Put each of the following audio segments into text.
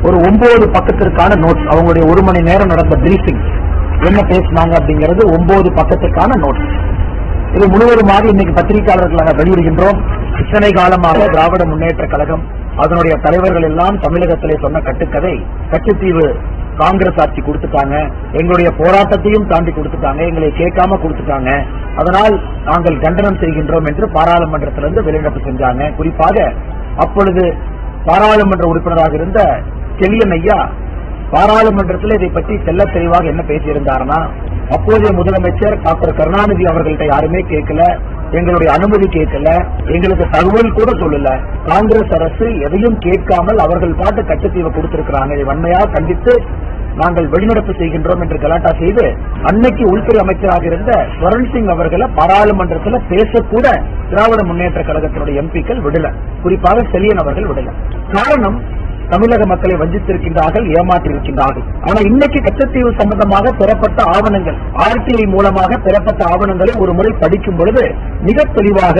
ஒரு 9 பக்கத்திற்கான நோட்ஸ், அவங்களுடைய 1 மணி நேரம் நடந்த பிரீஃபிங், என்ன பேசினாங்க அப்படிங்கிறது 9 பக்கத்திற்கான நோட்ஸ். இது முழுவதுமாக இன்னைக்கு பத்திரிகையாளர்களாக வெளியிடுகின்றோம். இத்தனை காலமாக திராவிட முன்னேற்ற கழகம் அதனுடைய தலைவர்கள் எல்லாம் தமிழகத்திலே சொன்ன கட்டுக்கதை, கட்சித்தீவு காங்கிரஸ் ஆட்சி கொடுத்துட்டாங்க, எங்களுடைய போராட்டத்தையும் தாண்டி கொடுத்துட்டாங்க, எங்களை கேட்காம கொடுத்துட்டாங்க, அதனால் நாங்கள் கண்டனம் செய்கின்றோம் என்று பாராளுமன்றத்திலிருந்து வெளிநடப்பு செஞ்சாங்க. குறிப்பாக அப்பொழுது பாராளுமன்ற உறுப்பினராக இருந்த செல்லியன் ஐயா பாராளுமன்றத்தில் இதை பற்றி தெல்ல தெளிவாக என்ன பேசியிருந்தார்னா, அப்போதைய முதலமைச்சர் டாக்டர் கருணாநிதி அவர்கள்ட்ட யாருமே கேட்கல, எங்களுடைய அனுமதி கேட்கல, எங்களுக்கு தகவல் கூட சொல்லல, காங்கிரஸ் அரசு எதையும் கேட்காமல் அவர்கள் பாட்டு கட்சித்தீவை கொடுத்திருக்கிறாங்க, இதை வன்மையாக கண்டித்து நாங்கள் வெளிநடப்பு செய்கின்றோம் என்று கலாட்டா செய்து அன்னைக்கு உள்துறை அமைச்சராக இருந்த ஸ்வரன் சிங் அவர்களை பாராளுமன்றத்தில் பேசக்கூட திராவிட முன்னேற்ற கழகத்தினுடைய எம்பிக்கள் விடல, குறிப்பாக செல்லியன் அவர்கள் விடல. காரணம், தமிழக மக்களை வஞ்சித்திருக்கின்றார்கள், ஏமாற்றியிருக்கின்றார்கள். ஆனா இன்னைக்கு கச்சத்தீவு சம்பந்தமாக பெறப்பட்ட ஆவணங்கள், ஆர்டிஐ மூலமாக பெறப்பட்ட ஆவணங்களை ஒரு முறை படிக்கும் பொழுது மிக தெளிவாக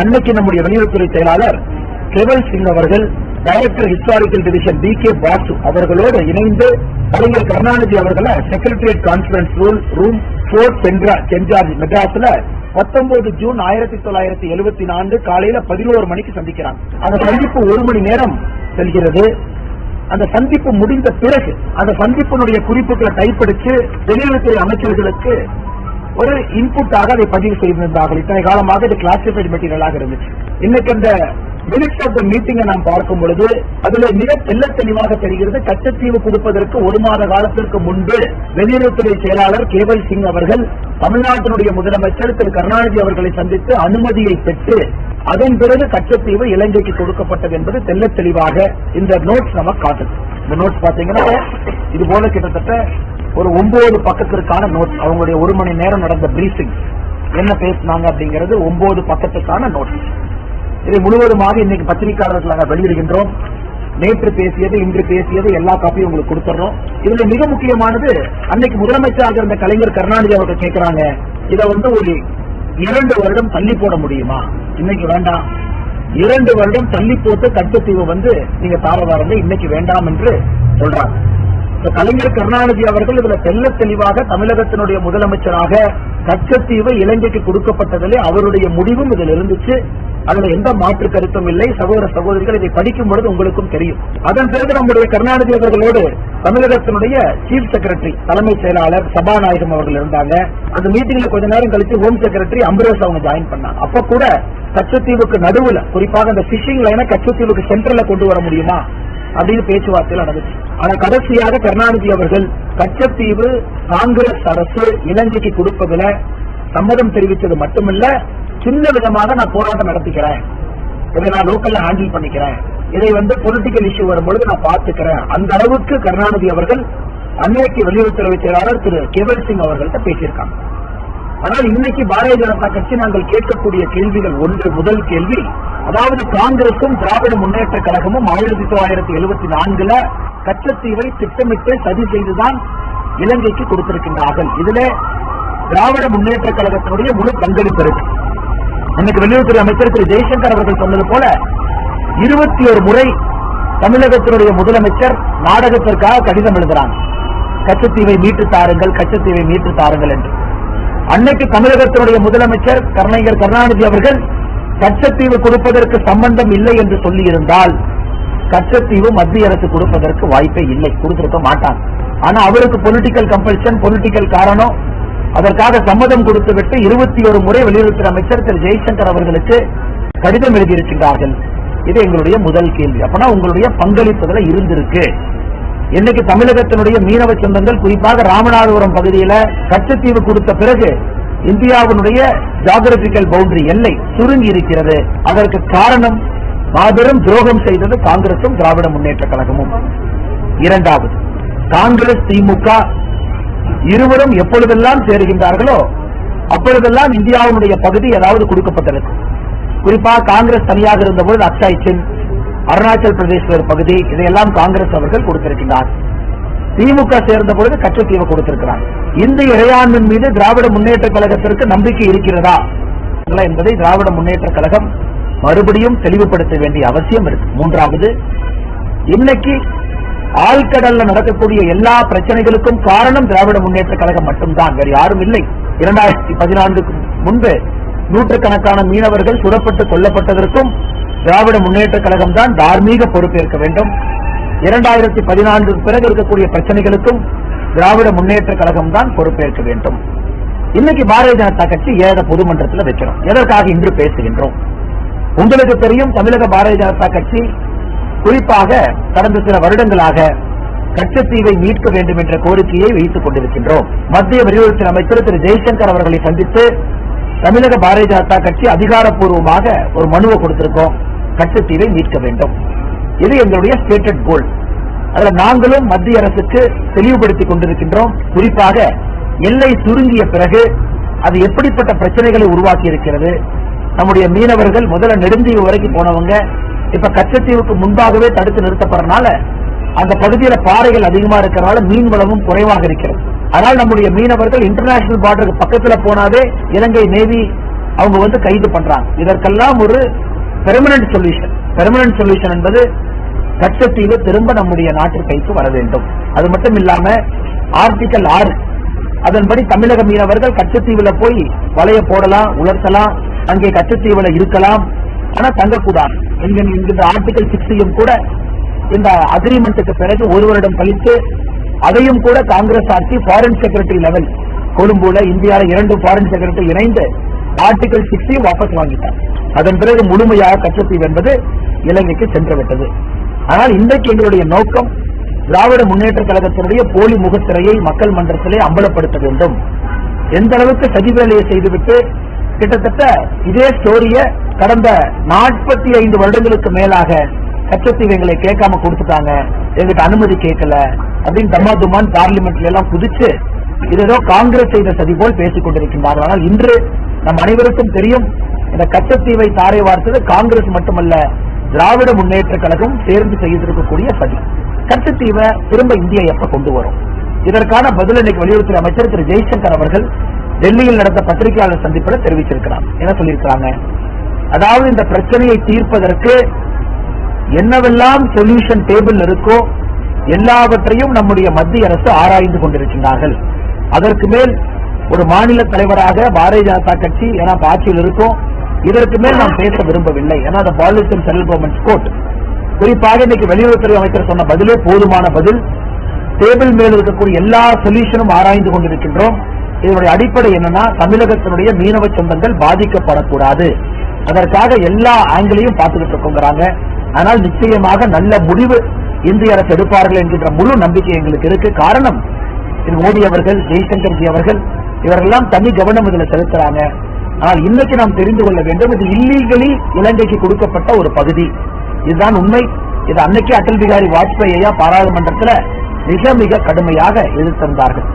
அன்னைக்கு நம்முடைய வெளியுறவுத்துறை செயலாளர் கேவல் சிங் அவர்கள், director historical division BK Basu அவர்களோடு இணைந்து அறிஞர் கருணாநிதி அவர்களை செக்ரட்டரியேட் கான்பரன்ஸ் ரூம் 4 சென்ட் மெட்ராஸ்ல 19 ஜூன் 1974 காலையில 11 மணிக்கு சந்திக்கிறாங்க. அந்த சந்திப்பு 1 மணி நேரம் செல்கிறது. அந்த சந்திப்பு முடிந்த பிறகு அந்த சந்திப்பினுடைய குறிப்புகளை டைப்படிச்சு வெளியுறவுத்துறை அமைச்சர்களுக்கு ஒரு இன்புட்டாக அதை பதிவு செய்திருந்தார்கள். இத்தனை காலமாக இது கிளாசிஃபைடு மெட்டீரியலாக இருந்துச்சு. இன்னைக்கு அந்த மினிட்ஸ் ஆஃப் த மீட்டிங்கை நாம் பார்க்கும் பொழுது அதுல மிக தெளிவாக தெரிகிறது, கச்சத்தீவு கொடுப்பதற்கு 1 மாத காலத்திற்கு முன்பு வெளியுறவுத்துறை செயலாளர் கேவல் சிங் அவர்கள் தமிழ்நாட்டினுடைய முதலமைச்சர் திரு கருணாநிதி அவர்களை சந்தித்து அனுமதியை பெற்று அதன் பிறகு கச்சத்தீவு இலங்கைக்கு கொடுக்கப்பட்டது என்பது தெளிவாக இந்த நோட்ஸ் நமக்கு காட்டுது. இந்த நோட்ஸ் பாத்தீங்கன்னா இது போல கிட்டத்தட்ட ஒரு 9 பக்கத்திற்கான நோட்ஸ், அவங்களுடைய 1 மணி நேரம் நடந்த பிரீஃபிங், என்ன பேசினாங்க அப்படிங்கிறது 9 பக்கத்துக்கான நோட்ஸ். இதை முழுவதுமாக இன்னைக்கு பத்திரிகையாளர்களாக வெளியிடுகின்றோம். நேற்று பேசியது, இன்று பேசியது எல்லா காப்பியும் உங்களுக்கு கொடுத்துறோம். இதுல மிக முக்கியமானது, அன்னைக்கு முதலமைச்சராக இருந்த கலைஞர் கருணாநிதி அவர்கள் கேட்கிறாங்க, இதை ஒரு 2 வருடம் தள்ளி போட முடியுமா? இன்னைக்கு வேண்டாம், 2 வருடம் தள்ளி போட்டு கச்சத்தீவு நீங்க தாரவாரங்க, இன்னைக்கு வேண்டாம் என்று சொல்றாங்க. கலைஞர் கருணாநிதி அவர்கள் இதுல தெளிவாக தமிழகத்தினுடைய முதலமைச்சராக கச்சத்தீவு இலங்கைக்கு கொடுக்கப்பட்டதிலே அவருடைய முடிவும் இதில் இருந்துச்சு. அதுல எந்த மாற்று கருத்தும் இல்லை. சகோதர சகோதரிகள், இதை படிக்கும் பொழுது உங்களுக்கும் தெரியும். அதன் பிறகு நம்முடைய கருணாநிதி அவர்களோடு தமிழகத்தினுடைய சீஃப் செக்ரட்டரி, தலைமை செயலாளர் சபாநாயகம் அவர்கள் இருந்தாங்க. அந்த மீட்டிங்ல கொஞ்ச நேரம் கழிச்சு ஹோம் செக்ரட்டரி அம்பரேஷ் அவங்க ஜாயின் பண்ணாங்க. அப்ப கூட கச்சத்தீவுக்கு நடுவுல, குறிப்பாக அந்த பிஷிங் லைனை கச்சத்தீவுக்கு சென்ட்ரல்ல கொண்டு வர முடியுமா அப்படின்னு பேச்சுவார்த்தையில் நடந்துச்சு. ஆனா கடைசியாக கருணாநிதி அவர்கள் கச்சத்தீவு காங்கிரஸ் அரசு இலங்கைக்கு கொடுப்பதில் சம்மதம் தெரிவித்தது மட்டுமல்ல, சின்ன விதமாக நான் போராட்டம் நடத்திக்கிறேன், இதை நான் லோக்கல்ல ஹேண்டில் பண்ணிக்கிறேன், இதை பொலிட்டிக்கல் இஷ்யூ வரும்பொழுது நான் பார்த்துக்கிறேன், அந்த அளவுக்கு கருணாநிதி அவர்கள் அன்னைக்கு வெளியுறவுத்துறை செயலாளர் திரு கேவல் சிங் அவர்கள்ட்ட பேசியிருக்காங்க. ஆனால் இன்னைக்கு பாரதிய ஜனதா கட்சி நாங்கள் கேட்கக்கூடிய கேள்விகள், முதல் கேள்வி, அதாவது காங்கிரசும் திராவிட முன்னேற்ற கழகமும் 1974 கச்சத்தீவை திட்டமிட்டு சதி செய்துதான் இலங்கைக்கு கொடுத்திருக்கின்றார்கள். இதிலே திராவிட முன்னேற்ற கழகத்தினுடைய முழு பங்களிப்பு இருக்கு. இன்னைக்கு வெளியுறவுத்துறை அமைச்சர் திரு ஜெய்சங்கர் அவர்கள் சொன்னது போல 21 முறை தமிழகத்தினுடைய முதலமைச்சர் நாடகத்திற்காக கடிதம் எழுதுறாங்க, கச்சத்தீவை மீட்டு தாருங்கள், கச்சத்தீவை மீட்டு தாருங்கள் என்று. அன்னைக்கு தமிழகத்தினுடைய முதலமைச்சர் கலைஞர் கருணாநிதி அவர்கள் கச்சத்தீவு கொடுப்பதற்கு சம்பந்தம் இல்லை என்று சொல்லி இருந்தால் கச்சத்தீவு மத்திய அரசு கொடுப்பதற்கு வாய்ப்பே இல்லை, கொடுத்திருக்க மாட்டாங்க. ஆனா அவருக்கு பொலிட்டிக்கல் கம்பல்ஷன், பொலிட்டிக்கல் காரணம், அதற்காக சம்மதம் கொடுத்துவிட்டு 21 முறை வெளியுறவுத்துறை அமைச்சர் திரு ஜெய்சங்கர் அவர்களுக்கு கடிதம் எழுதியிருக்கிறார்கள். இது எங்களுடைய முதல் கேள்வி. அப்பனா உங்களுடைய பங்களிப்புகளை இருந்திருக்கு. இன்னைக்கு தமிழகத்தினுடைய மீனவ சொந்தங்கள், குறிப்பாக ராமநாதபுரம் பகுதியில் கச்சத்தீவு கொடுத்த பிறகு இந்தியாவினுடைய ஜியோகிராபிக்கல் பவுண்டரி எல்லை சுருங்கி இருக்கிறது. அதற்கு காரணம் மாபெரும் துரோகம் செய்தது காங்கிரசும் திராவிட முன்னேற்ற கழகமும். இரண்டாவது, காங்கிரஸ் திமுக இருவரும் எப்பொழுதெல்லாம் சேருகின்றார்களோ அப்பொழுதெல்லாம் இந்தியாவுடைய பகுதி ஏதாவது கொடுக்கப்பட்டிருக்கு. குறிப்பாக காங்கிரஸ் தனியாக இருந்தபோது அக்சாய் சின், அருணாச்சல் பிரதேச பகுதி, இதையெல்லாம் காங்கிரஸ் அவர்கள் கொடுத்திருக்கிறார். திமுக சேர்ந்த பொழுது கச்சத்தீவு கொடுத்திருக்கிறார். இந்த இறையாண்மை மீது திராவிட முன்னேற்ற கழகத்திற்கு நம்பிக்கை இருக்கிறதா என்பதை திராவிட முன்னேற்ற கழகம் மறுபடியும் தெளிவுபடுத்த வேண்டிய அவசியம் இருக்கு. மூன்றாவது, இன்னைக்கு ஆழ்கடல்ல நடக்கக்கூடிய எல்லா பிரச்சனைகளுக்கும் காரணம் திராவிட முன்னேற்ற கழகம் மட்டும்தான், வேறு யாரும் இல்லை. 2014 முன்பு நூற்றுக்கணக்கான மீனவர்கள் சுடப்பட்டு கொல்லப்பட்டதற்கும் திராவிட முன்னேற்ற கழகம் தான் தார்மீக பொறுப்பேற்க வேண்டும். 2014 பிறகு இருக்கக்கூடிய பிரச்சனைகளுக்கும் திராவிட முன்னேற்ற கழகம் தான் பொறுப்பேற்க வேண்டும். இன்னைக்கு பாரதிய ஜனதா கட்சி ஏக பொதுமன்றத்தில் வைக்கிறோம். எதற்காக இன்று பேசுகின்றோம்? உங்களுக்கு தெரியும், தமிழக பாரதிய ஜனதா கட்சி குறிப்பாக கடந்த சில வருடங்களாக கச்சத்தீவை மீட்க வேண்டும் என்ற கோரிக்கையை வைத்துக் கொண்டிருக்கின்றோம். மத்திய வெளியுறவுத்துறை அமைச்சர் திரு ஜெய்சங்கர் அவர்களை சந்தித்து தமிழக பாரதிய ஜனதா கட்சி அதிகாரப்பூர்வமாக ஒரு மனுவை கொடுத்திருக்கோம். கச்சத்தீவை மீட்க வேண்டும், இது எங்களுடைய ஸ்டேட்டட் கோல். அதில் நாங்களும் மத்திய அரசுக்கு தெளிவுபடுத்திக் கொண்டிருக்கின்றோம். குறிப்பாக எல்லை சுருங்கிய பிறகு அது எப்படிப்பட்ட பிரச்சனைகளை உருவாக்கி இருக்கிறது. நம்முடைய மீனவர்கள் முதல்ல நெடுந்தீவு வரைக்கும் போனவங்க இப்ப கச்சத்தீவுக்கு முன்பாகவே தடுத்து நிறுத்தப்படுறதுனால அந்த பகுதியில பாறைகள் அதிகமா இருக்கிறனால மீன் வளமும் குறைவாக இருக்கிறது. ஆனால் நம்முடைய மீனவர்கள் இன்டர்நேஷனல் பார்டருக்கு பக்கத்துல போனாவே இலங்கை நேவி அவங்க கைது பண்றாங்க. இதற்கெல்லாம் ஒரு பெர்மனன்ட் சொல்யூஷன் என்பது கச்சத்தீவு திரும்ப நம்முடைய நாட்டு கைக்கு வர வேண்டும். அது மட்டும் இல்லாம ஆர்டிகல் 6 அதன்படி தமிழக மீனவர்கள் கச்சத்தீவுல போய் வலைய போடலாம், உலர்த்தலாம், அங்கே கச்சத்தீவுல இருக்கலாம், ஆனா தங்கக்கூடாது என்கின்ற ஆர்டிகல் 6 கூட இந்த அக்ரிமெண்ட்டுக்கு பிறகு ஒரு வருடம் கழித்து அதையும் கூட காங்கிரஸ் ஆட்சி ஃபாரின் செக்ரட்டரி லெவல் கொழும்புல இந்தியாவில் 2 ஃபாரின் செக்ரட்டரி இணைந்து ஆர்டிகல் 6 வாபஸ் வாங்கிட்டார். அதன் பிறகு முழுமையாக கச்சத்தீவு என்பது இலங்கைக்கு சென்றுவிட்டது. ஆனால் இன்றைக்கு எங்களுடைய நோக்கம் திராவிட முன்னேற்ற கழகத்தினுடைய போலி முகத்திரையை மக்கள் மன்றத்திலே அம்பலப்படுத்த வேண்டும். எந்த அளவுக்கு சதி வேலையை செய்துவிட்டு கிட்டத்தட்ட இதே ஸ்டோரிய கடந்த 45 வருடங்களுக்கு மேலாக கச்சத்தீவு எங்களை கேட்காம கொடுத்துட்டாங்க, எங்களுக்கு அனுமதி கேட்கல அப்படின்னு தம்மாதுமான் பார்லிமெண்ட்ல எல்லாம் குதிச்சு இது ஏதோ காங்கிரஸ் செய்த சதி போல் பேசிக் கொண்டிருக்கின்றார்கள். ஆனால் இன்று நம் அனைவருக்கும் தெரியும், இந்த கச்சத்தீவை தாரை வார்த்தது காங்கிரஸ் மட்டுமல்ல, திராவிட முன்னேற்ற கழகம் சேர்ந்து செய்திருக்கக்கூடிய சதி. கச்சத்தீவை திரும்ப இந்தியா எப்ப கொண்டு வரும்? இதற்கான பதில் இன்னைக்கு வெளியுறவுத்துறை அமைச்சர் திரு ஜெய்சங்கர் அவர்கள் டெல்லியில் நடந்த பத்திரிகையாளர் சந்திப்பில் தெரிவிச்சிருக்கிறார். என்ன சொல்லியிருக்கிறாங்க? அதாவது இந்த பிரச்சனையை தீர்ப்பதற்கு என்னவெல்லாம் சொல்யூஷன் டேபிள் இருக்கோ எல்லாவற்றையும் நம்முடைய மத்திய அரசு ஆராய்ந்து கொண்டிருக்கின்றார்கள். அதற்கு மேல் ஒரு மாநில தலைவராக பாரதிய ஜனதா கட்சி ஏன்னா ஆட்சியில் இருக்கும், இதற்கு மேல் நாம் பேச விரும்பவில்லை. ஏன்னா பாலிடிக்ஸ் சென்ட்ரல் கவர்மெண்ட் கோர்ட் குறிப்பாக இன்னைக்கு வெளியுறவுத்துறை அமைச்சர் சொன்ன பதிலே போதுமான பதில். டேபிள் மேல் இருக்கக்கூடிய எல்லா சொல்யூஷனும் ஆராய்ந்து கொண்டிருக்கின்றோம். இதனுடைய அடிப்படை என்னன்னா, தமிழகத்தினுடைய மீனவ சொந்தங்கள் பாதிக்கப்படக்கூடாது, அதற்காக எல்லா ஆங்கிளையும் பார்த்துக்கிட்டு இருக்கோங்கிறாங்க. ஆனால் நிச்சயமாக நல்ல முடிவு இந்திய அரசு எடுப்பார்கள் என்கின்ற முழு நம்பிக்கை எங்களுக்கு இருக்கு. காரணம், மோடி அவர்கள், ஜெய்சங்கர்ஜி அவர்கள் இவரெல்லாம் தனி கவனம் இதில் செலுத்துறாங்க. ஆனால் இன்னைக்கு நாம் தெரிந்து கொள்ள வேண்டும், இது இல்லீகலி இலங்கைக்கு கொடுக்கப்பட்ட ஒரு பகுதி. இதுதான் உண்மை. இது அன்னைக்கு அடல் பிகாரி வாஜ்பாய் ஐயா பாராளுமன்றத்தில் மிக மிக கடுமையாக எதிர்த்திருந்தார்கள்.